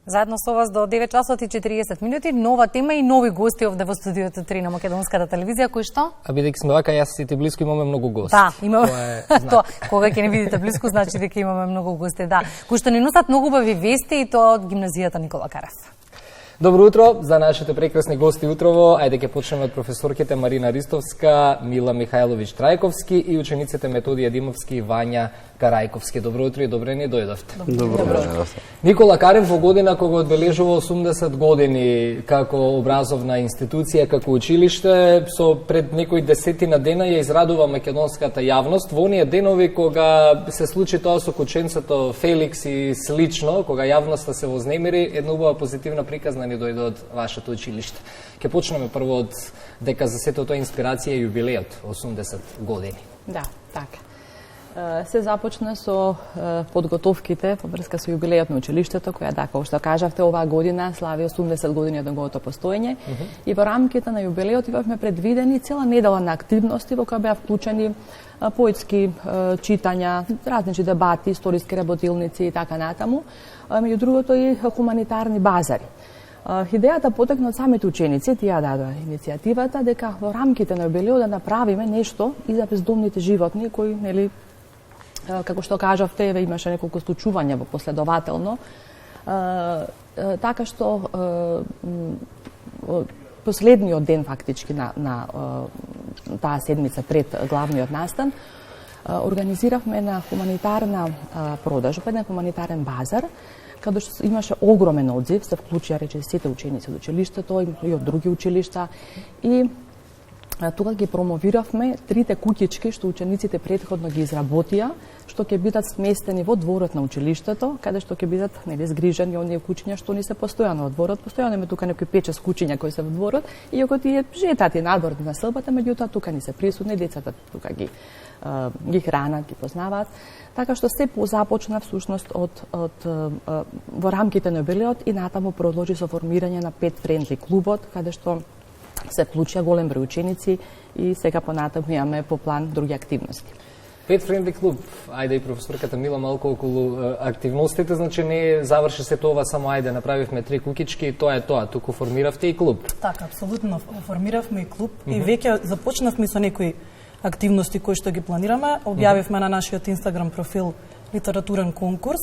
Заедно со вас до 9 часот и 40 минути, нова тема и нови гости овде во студиото 3 на Македонската телевизија, кои што? А бидејќи сме вака, јас и ти блиско имаме многу гости. Да, имаме. Тоа, кога ќе не видите блиско, значи дека имаме многу гости, да. Кои што ни носат многу убави вести и тоа од гимназијата Никола Карев. Добро утро за нашите прекрасни гости утрово. Ајде ќе почнеме од професорките Марина Ристовска, Мила Михајловиќ Трајковски и учениците Методија Димовски и Вања Карајковски. Добро утро и добре ни дојдовте. Добро утро. Никола Карев во година кога одбележува 80 години како образовна институција, како училиште, со пред некои десетина дена ја израдува македонската јавност во оние денови кога се случи тоа со кученцето Феликс и слично, кога јавноста се вознемири, една убава позитивна приказна ни дојде од вашето училиште. Ќе почнеме прво од дека за сето тоа инспирација е јубилеот 80 години. Да, така. Се започна со подготовките во врска со јубилеот на училиштето, која, да, како што кажавте, оваа година слави 80 години од неговото постоење. И во рамките на јубилеот имавме предвидени цела недела на активности во која беа вклучени поетски читања, различни дебати, историски работилници и така натаму, меѓу другото и хуманитарни базари. Идејата потекна од самите ученици, тие дадоа иницијативата дека во рамките на јубилеот да направиме нешто и за бездомните животни кои, нели, како што кажавте, имаше неколку случувања во последователно, така што последниот ден фактички на таа седмица пред главниот настан организиравме на хуманитарна продажба, еден хуманитарен базар, каде што имаше огромен одзив, се вклучија рече сите ученици од училиштето и од други училишта и тука ги промовиравме трите куќички што учениците претходно ги изработија, што ќе бидат сместени во дворот на училиштето, каде што ќе бидат, нели, згрижани оние куќиња што ни се постојано во дворот. Постојано има тука некои 5-6 куќиња кои се во дворот, иако тие жетат и надвор на селбата, меѓутоа тука ни се присутни, децата тука ги хранат, ги познаваат. Така што се започна всушност од во рамките на јубилеот и натаму продолжи со формирање на Pet Friendly клубот, каде што се вклучија голем број ученици и сега понатаму имаме по план други активности. Pet Friendly клуб, ајде и професорката Мила малку околу активностите, значи не заврши се тоа само ајде направивме 3 кукички и тоа е тоа, туку формиравте и клуб. Така, апсолутно, формиравме и клуб и веќе започнавме со некои активности кои што ги планираме. Објавивме на нашиот Инстаграм профил литературен конкурс,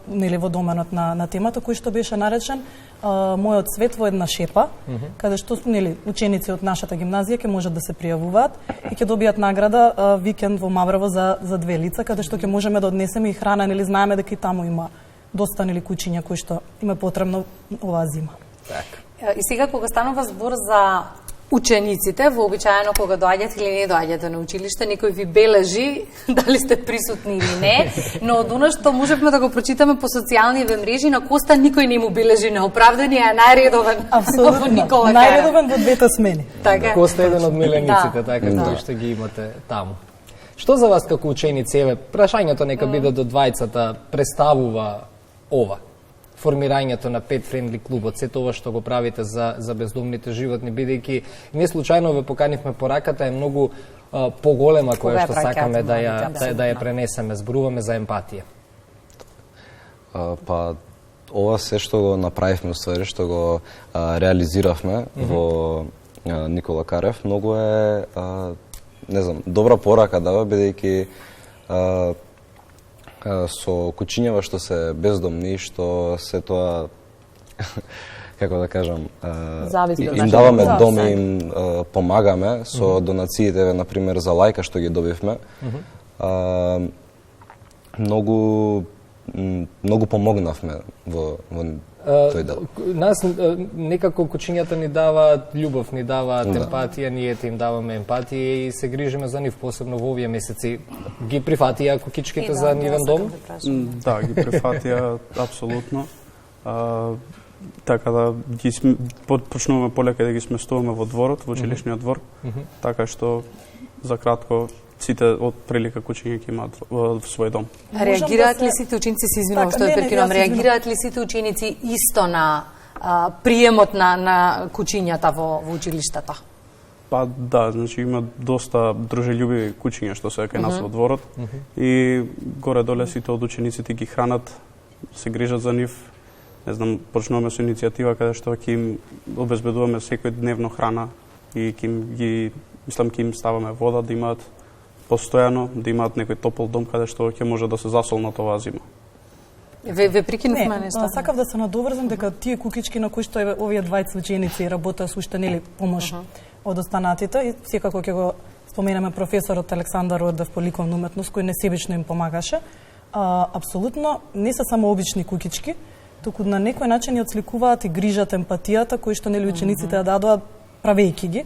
нели во доменот на темата кој што беше наречен Мојот свет во една шепа, каде што, нели, ученици од нашата гимназија ќе можат да се пријавуваат и ќе добијат награда викенд во Маврово за 2 лица, каде што ќе можеме да однесеме и храна, нели, знаеме дека и таму има доста, нели, куќиња кои што има потребно оваа зима. Така. И сега кога станува збор за учениците, вообичаено кога доаѓате или не доаѓате на училиште, некој ви бележи дали сте присутни или не, но од она што можевме да го прочитаме по социјалните мрежи, на Коста никој не му бележи неоправдани, а најредовен. Апсолутно, најредовен во 2 смени. Така. Коста е еден од милениците, така, кои што ги имате таму. Што за вас како ученици, еве, прашањето нека биде до двајцата, представува ова? Формирањето на Pet Friendly клубот, се тоа што го правите за бездомните животни, бидејќи не случајно ве поканивме пораката е многу поголема која што сакаме да ја пренесеме, зборуваме за емпатија. Па ова се што го направивме, уствари што го реализиравме во Никола Карев, многу е не знам, добра порака дава, бидејќи со кучињава што се бездомни, што се тоа, како да кажам, им даваме дом и им помагаме со донациите, например, за лајка што ги добивме. Многу помогнавме во тој дел. Нас некако кучињата ни даваат љубов, ни даваат емпатија, ние им даваме емпатија и се грижиме за нив, посебно во овие месеци. Ги прифатија кукичките за нивен дом? Да, ги прифатија апсолутно. Така да ги почнуваме полека да ги сместуваме во дворот, во училишниот двор, така што за кратко сите од прилика кучиња ќе имаат во свој дом. Реагираат ли сите ученици, се извинувам што ја прекинувам, реагираат ли сите ученици исто на приемот на кучињата во училиштето? Па да, значи има доста дружелјуби кучиња што се кај нас во дворот и горе-доле сите од учениците ги хранат, се грижат за нив не знам, почнуваме со иницијатива каде што ќе им обезбедуваме секој дневно храна и ќе им ставаме вода да имаат постојано, да имаат некој топол дом каде што ќе може да се засолнат оваа зима. Ве прикинувме нешто? Сакав да се надоврзам дека тие кукички на кои што овие двајца ученици работеа со уште нели помош од останатите и секако ќе го споменаме професорот Александар Ордев по ликовна уметност кој несебично им помагаше. Апсолутно не се само обични кукички, туку на некој начин ја отсликуваат и грижата, емпатијата кои што нели учениците ја дадоа правејќи ги.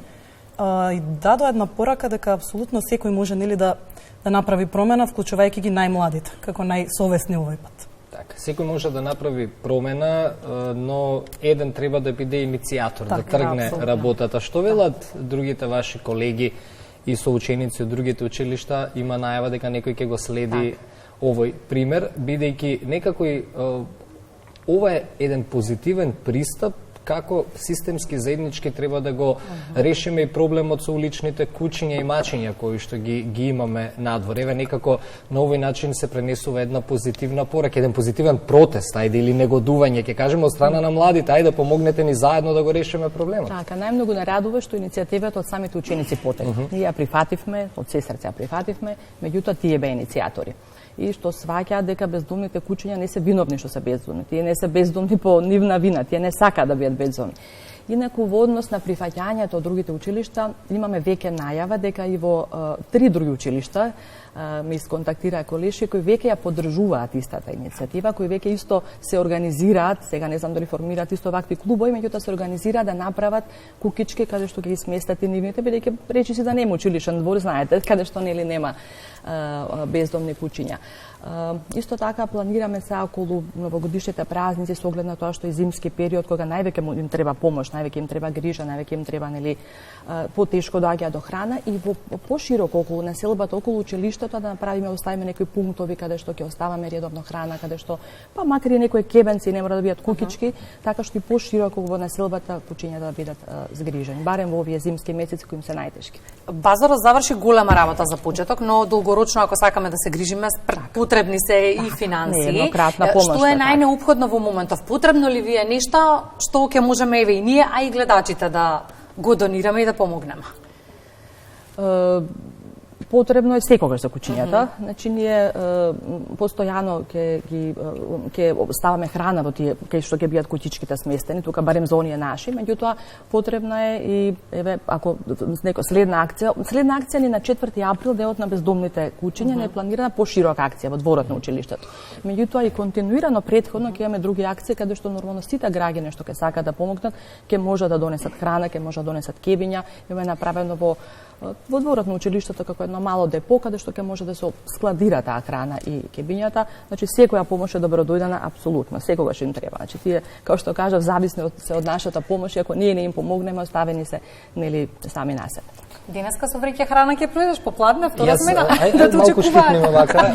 И дадоа една порака дека апсолутно секој може нели да направи промена, вклучувајќи ги најмладите, како најсовесни овој пат. Така, секој може да направи промена, но еден треба да биде иницијатор, да тргне работата. Што велат другите ваши колеги и соученици од другите училишта? Има најава дека некој ќе го следи овој пример, бидејќи некако и ова е еден позитивен пристап како системски заеднички треба да го решиме и проблемот со уличните кучиња и мачиња кои што ги имаме надвор. Еве некако на овој начин се пренесува една позитивна порака, еден позитивен протест, ајде, или негодување, ќе кажеме од страна на младите, ајде помогнете ни заедно да го решиме проблемот. Така, најмногу нарадува што иницијативата од самите ученици потекна. Ние ја прифативме, од се срце ја прифативме, меѓутоа тие беа иницијатори. И што сваќаат дека бездомните кучиња не се виновни што се бездомни. Тие не се бездомни по нивна вина, тие не сакаат да бидат бездомни. Инаку во однос на прифаќањето од другите училишта имаме веќе најава дека и во 3 други училишта ме исконтактираа колеши кои веќе ја поддржуваат истата иницијатива, кои веќе исто се организираат, сега не знам дали формираат исто вакви клубови, меѓутоа се организираат да направат кукички каде што ќе ги сместат и нивните, бидејќи речи се да нема училишен двор, знаете, каде што нели нема бездомни кучиња. Исто така планираме се околу новогодишните празници со оглед на тоа што е зимски период кога највеќе им треба помош, највеќе им треба грижа, највеќе им треба нели потешко доаѓа до храна и во пошироко околу населбата, околу училиштето да направиме, оставиме некои пунктови каде што ќе оставаме редовно храна, каде што па макар и некои кебенци не мора да бидат кукички, така што и пошироко во населбата кучиња да бидат згрижени, барем во овие зимски месеци кои им се најтешки. Базарот заврши голема работа за почеток, но долгорочно ако сакаме да се грижиме, потребни се и финанси. Што е најнеопходно во моментов? Потребно ли ви е нешто што ќе можеме еве и ние, а и гледачите да го донираме и да помогнеме? Потребно е секогаш за кучињата. Значи ние постојано ќе ставаме храна во тие кај што ќе бидат кутичките сместени, тука барем за оние наши, меѓутоа потребна е и еве ако некоја следна акција ни на 4 април, деот на бездомните кучиња, не е планирана поширока акција во дворот на училиштето. Меѓутоа и континуирано претходно ќе имаме други акции каде што нормално сите граѓани што ќе сакаат да помогнат, ќе може да донесат храна, ќе може да донесат кебиња, има направено во дворот на училиштето како едно мало депо каде што ќе може да се складира таа храна и кебињата. Значи секоја помош е добродојдена апсолутно, секогаш им треба. Значи тие, како што кажав, зависни од нашата помош и ако ние не им помогнеме, оставени се нели сами на себе. Денеска со вреќе храна ќе пројдеш попладне, втора смена. Малку штипнеме вака,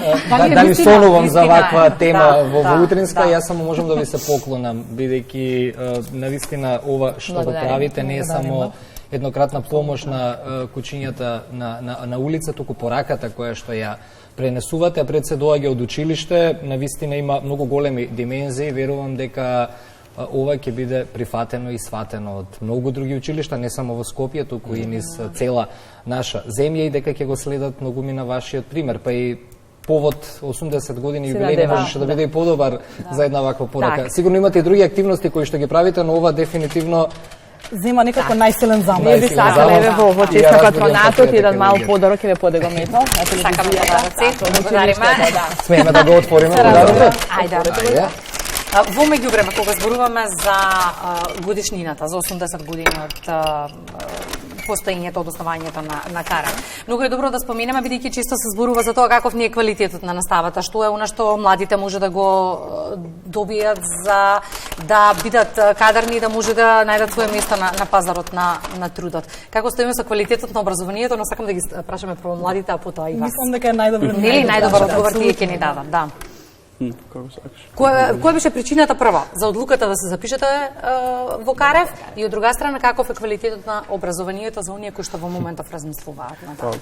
дали сонувам за ваква тема во утринска, јас само можам да ви се поклонам, бидејќи навистина ова што го правите не е само еднократна помош на кучињата на улица, туку пораката која што ја пренесувате, а пред се доаѓа од училиште, навистина има многу големи димензии, верувам дека ова ќе биде прифатено и сватено од многу други училишта, не само во Скопје, туку и низ цела наша земја и дека ќе го следат многумина вашиот пример, па и повод 80 години јубилеј можеше да биде и подобар за една ваква порака. Сигурно имате и други активности кои што ги правите, но ова дефинитивно зема некако најсилен замок. Ние би сакале еве во чест на патронатот и еден мал подарок ќе ве подигомето. Сакаме да благодариме. Смееме да го отвориме подарокот. Ајде. Во меѓувреме, кога зборуваме за годишнината, за 80 години од постоењето, од основањето на Карен. Многу е добро да споменеме, бидејќи често се зборува за тоа каков не е квалитетот на наставата, што е она што младите може да го добијат за да бидат кадарни и да може да најдат своје место на пазарот на трудот. Како стоиме со квалитетот на образованието, но сакам да ги прашаме прво младите, а потоа и вас. Мислам дека е најдобар. Нели најдобар одговор тие ќе ни дадат, да. Како сакаш. Која беше причината прва за одлуката да се запишете во Карев и од друга страна каков е квалитетот на образованието за оние кои што во моментов размислуваат на тоа?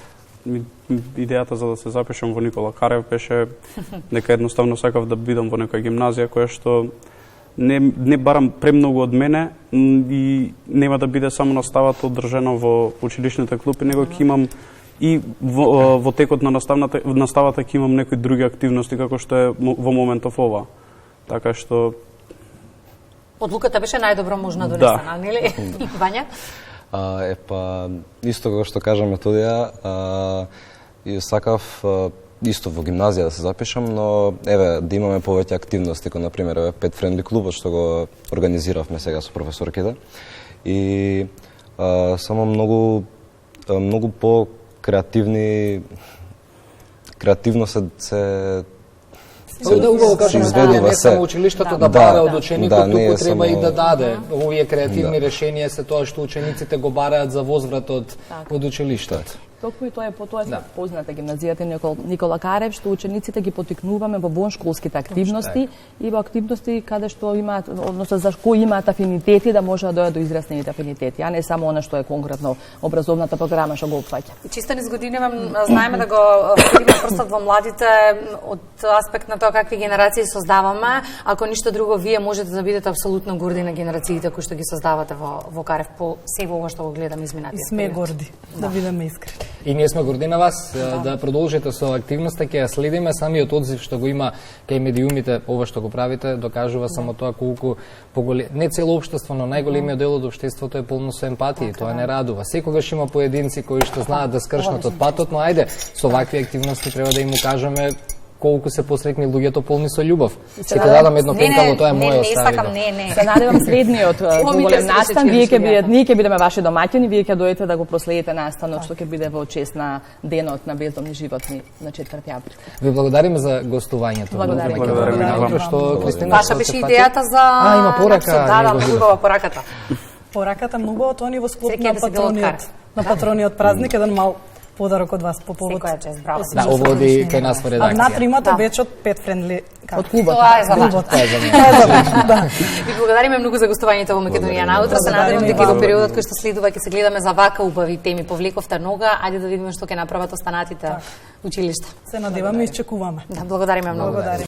Идејата за да се запишам во Никола Карев беше дека едноставно сакав да бидам во некоја гимназија која што не барам премногу од мене и нема да биде само наставата одржана во училишните клупи, него ќе имам и во текот на наставата ќе имам некои други активности како што е во моментов ова. Така што одлуката беше најдобро можна донесена, нели? Вања? Исто како што кажа Методија, и сакав исто во гимназија да се запишам, но еве да имаме повеќе активности, како на пример еве Pet Friendly клубот што го организиравме сега со професорките. И само многу по креативно се убаво кажам, не само училиштето да бара од ученикот, туку треба и да даде. Овие креативни решенија се тоа што учениците го бараат за возврат од училиштето. Токму и тоа е позната гимназијата Никола Карев, што учениците ги потикнуваме во воншколските активности и во активности каде што имаат, односно за кои имаат афинитети да може да дојдат до израснените афинитети, а не само она што е конкретно образовната програма што го опфаќа. Чисто низ години знаеме да го вдигнеме прстот во младите од аспект на тоа какви генерации создаваме. Ако ништо друго, вие можете да бидете апсолутно горди на генерациите кои што ги создавате во Карев по се ова што го гледам изминатиот. И сме горди, да бидеме искрени. И ние сме горди на вас да продолжите со активноста, ќе ја следиме. Самиот одзив што го има кај медиумите, ова што го правите, докажува само тоа колку не цело општество, но најголемиот дел од општеството е полно со емпатија, тоа не радува. Секогаш има поединци кои што знаат да скршнат од патот, но ајде, со вакви активности треба да им кажеме колку се посретни луѓето полни со љубов. Ќе ти дадам едно пенкало, тоа е моје оставено. Се надевам следниот голем настан, ние ќе бидеме ваши домаќини, вие ќе дојдете да го проследите настанот што ќе биде во чест на денот на бездомни животни на 4 април. Ви благодариме за гостувањето. Благодариме. Што Кристина, ваша беше идејата за има порака, да, убава пораката. Пораката многу од они во склоп на патрониот празник, еден мал подарок од вас по повод. Секоја чест, браво. Да, ово оди кај нас во редакција. А внатре имате веќе од Pet Friendly од клубот. Тоа е за вас. Да. Ви благодариме многу за гостувањето во Македонија наутро. Се надевам дека во периодот кој што следува ќе се гледаме за вака убави теми. Повлековте нога, ајде да видиме што ќе направат останатите училишта. Се надеваме и изчекуваме. Да, благодариме многу.